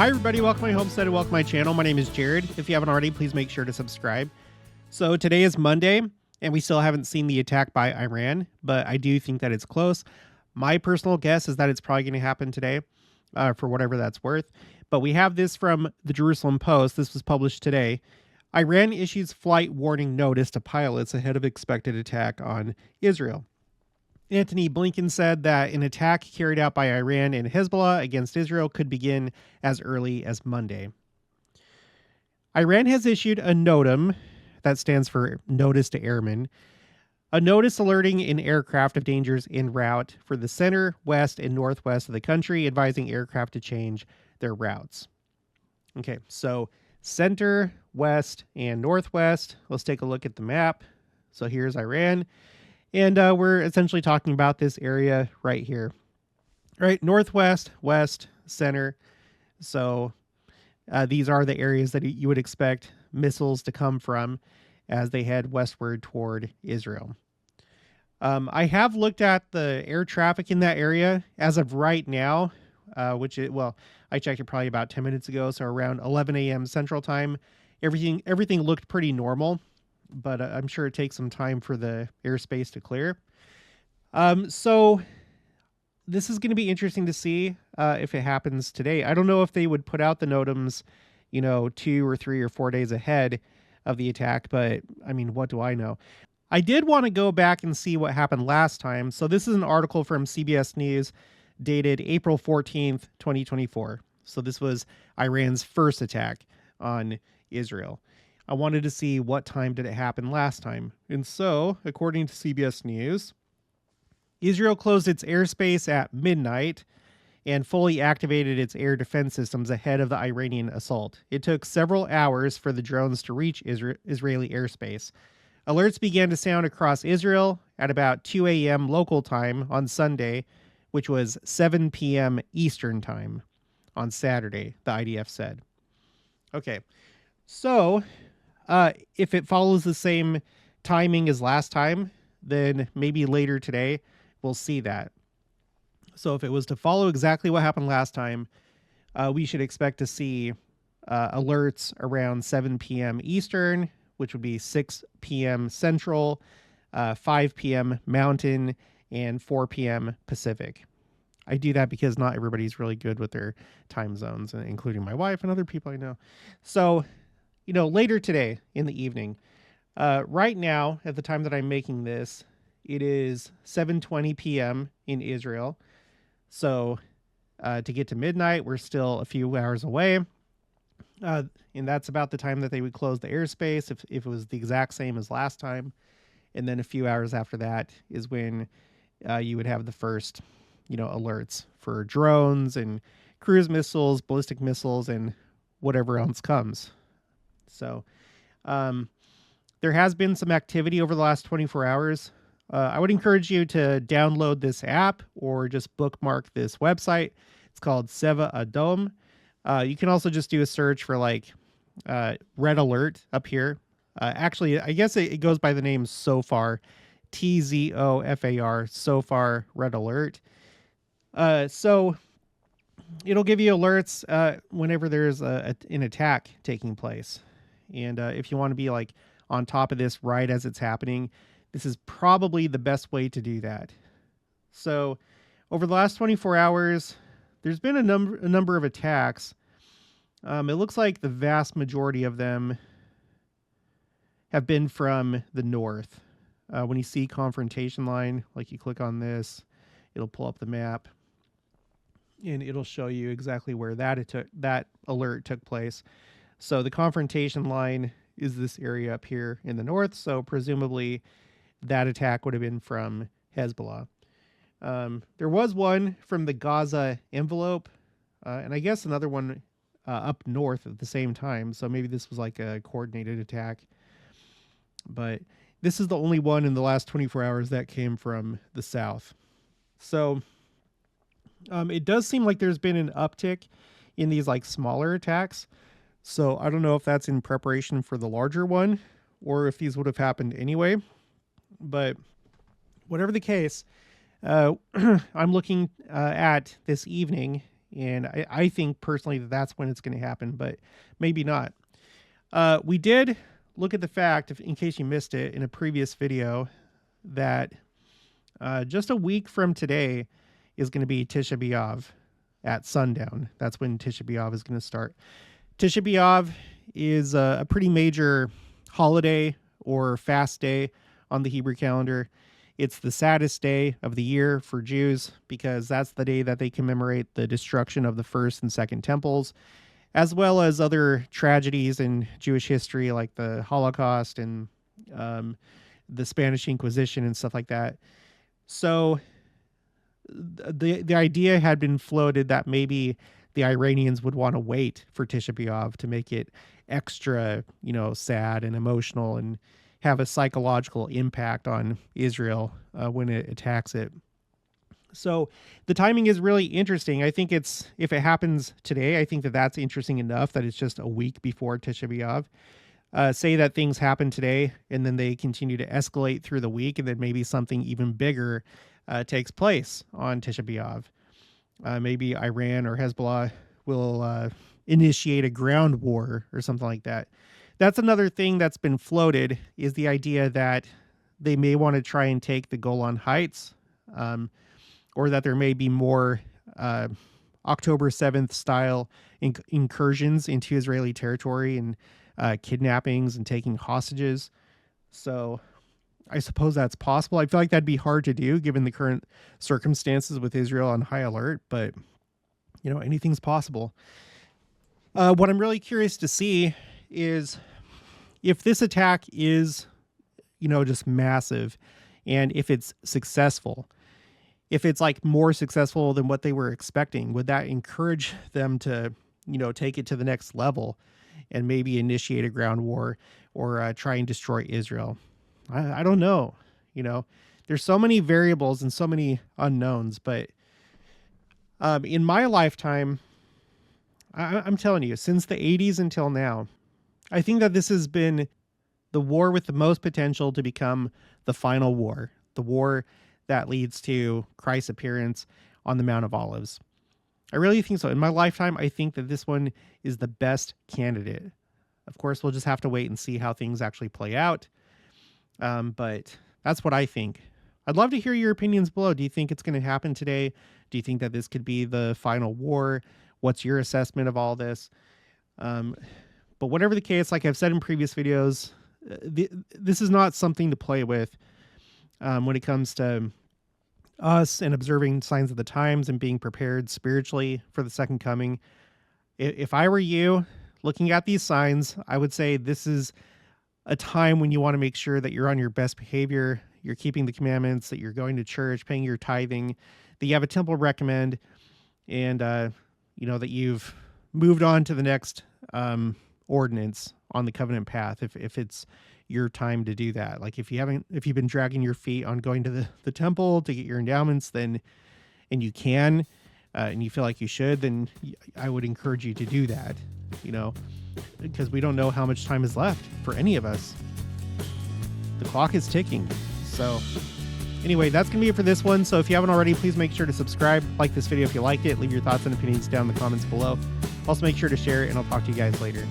Hi everybody, welcome to my homestead and welcome to my channel. My name is Jared. If you haven't already, please make sure to subscribe. So today is Monday, and we still haven't seen the attack by Iran, but I do think that it's close. My personal guess is that it's probably going to happen today, for whatever that's worth. But we have this from the Jerusalem Post. This was published today. Iran issues flight warning notice to pilots ahead of expected attack on Israel. Antony Blinken said that an attack carried out by Iran and Hezbollah against Israel could begin as early as Monday. Iran has issued a NOTAM, that stands for Notice to Airmen, a notice alerting an aircraft of dangers en route for the center, west, and northwest of the country, advising aircraft to change their routes. Okay, so center, west, and northwest. Let's take a look at the map. So here's Iran. And we're essentially talking about this area right here, right? Northwest, west, center. So these are the areas that you would expect missiles to come from as they head westward toward Israel. I have looked at the air traffic in that area as of right now, I checked it probably about 10 minutes ago. So around 11 a.m. Central Time, everything looked pretty normal. But I'm sure it takes some time for the airspace to clear. So this is going to be interesting to see if it happens today. I don't know if they would put out the NOTAMs, 2 or 3 or 4 days ahead of the attack, but I mean, what do I know? I did want to go back and see what happened last time. So this is an article from CBS News dated April 14th, 2024. So this was Iran's first attack on Israel. I wanted to see what time did it happen last time. And so, according to CBS News, Israel closed its airspace at midnight and fully activated its air defense systems ahead of the Iranian assault. It took several hours for the drones to reach Israeli airspace. Alerts began to sound across Israel at about 2 a.m. local time on Sunday, which was 7 p.m. Eastern time on Saturday, the IDF said. Okay, so if it follows the same timing as last time, then maybe later today we'll see that. So if it was to follow exactly what happened last time, we should expect to see alerts around 7 p.m. Eastern, which would be 6 p.m. Central, 5 p.m. Mountain, and 4 p.m. Pacific. I do that because not everybody's really good with their time zones, including my wife and other people I know. So later today in the evening, right now, at the time that I'm making this, it is 7:20 p.m. in Israel. So to get to midnight, we're still a few hours away. And that's about the time that they would close the airspace if it was the exact same as last time. And then a few hours after that is when you would have the first, alerts for drones and cruise missiles, ballistic missiles, and whatever else comes. So there has been some activity over the last 24 hours. I would encourage you to download this app or just bookmark this website. It's called Seva Adom. You can also just do a search for red alert up here. Actually, I guess it goes by the name SOFAR, TZOFAR, SOFAR red alert. So it'll give you alerts whenever there's an attack taking place. And if you want to be on top of this right as it's happening, this is probably the best way to do that. So over the last 24 hours, there's been a number of attacks. It looks like the vast majority of them have been from the north. When you see confrontation line, you click on this, it'll pull up the map and it'll show you exactly where that alert took place. So the confrontation line is this area up here in the north. So presumably that attack would have been from Hezbollah. There was one from the Gaza envelope, and I guess another one up north at the same time. So maybe this was a coordinated attack. But this is the only one in the last 24 hours that came from the south. So it does seem like there's been an uptick in these smaller attacks. So I don't know if that's in preparation for the larger one or if these would have happened anyway. But whatever the case, I'm looking at this evening And I think personally that that's when it's going to happen, but maybe not. We did look at the fact, in case you missed it in a previous video, that just a week from today is going to be Tisha B'Av at sundown. That's when Tisha B'Av is going to start. Tisha B'Av is a pretty major holiday or fast day on the Hebrew calendar. It's the saddest day of the year for Jews because that's the day that they commemorate the destruction of the first and second temples, as well as other tragedies in Jewish history like the Holocaust and the Spanish Inquisition and stuff like that. So the idea had been floated that maybe the Iranians would want to wait for Tisha B'Av to make it extra, sad and emotional and have a psychological impact on Israel when it attacks it. So the timing is really interesting. I think if it happens today, I think that that's interesting enough that it's just a week before Tisha B'Av. Say that things happen today and then they continue to escalate through the week and then maybe something even bigger takes place on Tisha B'Av. Maybe Iran or Hezbollah will initiate a ground war or something like that. That's another thing that's been floated, is the idea that they may want to try and take the Golan Heights, or that there may be more October 7th style incursions into Israeli territory and kidnappings and taking hostages. So I suppose that's possible. I feel like that'd be hard to do given the current circumstances with Israel on high alert, but anything's possible. What I'm really curious to see is if this attack is, just massive, and if it's successful, if it's like more successful than what they were expecting, would that encourage them to, take it to the next level and maybe initiate a ground war or try and destroy Israel? I don't know. There's so many variables and so many unknowns, but in my lifetime, I'm telling you, since the 80s until now, I think that this has been the war with the most potential to become the final war, the war that leads to Christ's appearance on the Mount of Olives. I really think so. In my lifetime, I think that this one is the best candidate. Of course, we'll just have to wait and see how things actually play out. But that's what I think. I'd love to hear your opinions below. Do you think it's going to happen today? Do you think that this could be the final war? What's your assessment of all this? But whatever the case, like I've said in previous videos, this is not something to play with when it comes to us and observing signs of the times and being prepared spiritually for the second coming. If I were you looking at these signs, I would say this is a time when you want to make sure that you're on your best behavior, you're keeping the commandments, that you're going to church, paying your tithing, that you have a temple recommend, and that you've moved on to the next ordinance on the covenant path if it's your time to do that. Like if you've been dragging your feet on going to the temple to get your endowments, and you can and you feel like you should, then I would encourage you to do that, because we don't know how much time is left for any of us. The clock is ticking. So anyway, that's going to be it for this one. So if you haven't already, please make sure to subscribe, like this video if you liked it, leave your thoughts and opinions down in the comments below. Also make sure to share it, and I'll talk to you guys later.